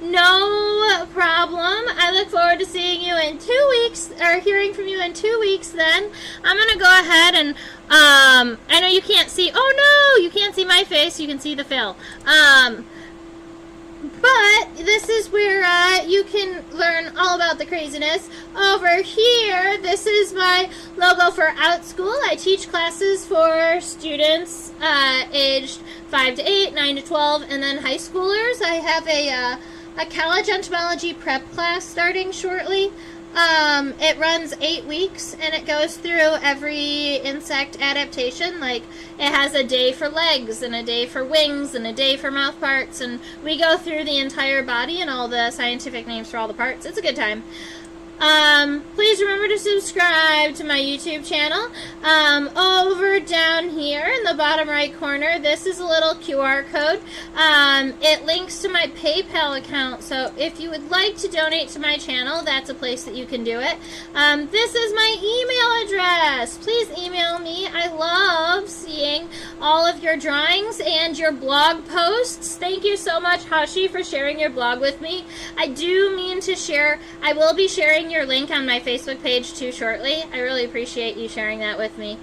No problem. I look forward to seeing you in 2 weeks, or hearing from you in 2 weeks then. I'm going to go ahead and, I know you can't see, oh no, you can't see my face, you can see the fill. But this is where you can learn all about the craziness. Over here, this is my logo for OutSchool. I teach classes for students aged 5 to 8, 9 to 12, and then high schoolers. I have a college entomology prep class starting shortly. It runs 8 weeks, and it goes through every insect adaptation. Like, it has a day for legs, and a day for wings, and a day for mouth parts, and we go through the entire body and all the scientific names for all the parts. It's a good time. Please remember to subscribe to my YouTube channel. Over down here in the bottom right corner, this is a little QR code. It links to my PayPal account, so if you would like to donate to my channel, that's a place that you can do it. This is my email address. Please email me. I love seeing all of your drawings and your blog posts. Thank you so much, Hashi, for sharing your blog with me. I do mean to share. I will be sharing your link on my Facebook page too shortly. I really appreciate you sharing that with me.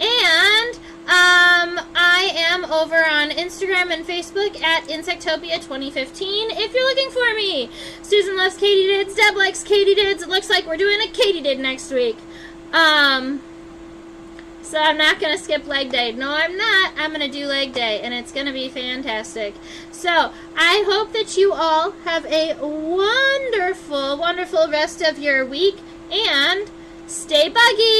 And I am over on Instagram and Facebook at Insectopia 2015 if you're looking for me. Susan loves katydids. Deb likes katydids. It looks like we're doing a katydid next week. So I'm not going to skip leg day. No, I'm not. I'm going to do leg day, and it's going to be fantastic. So I hope that you all have a wonderful, wonderful rest of your week, and stay buggy.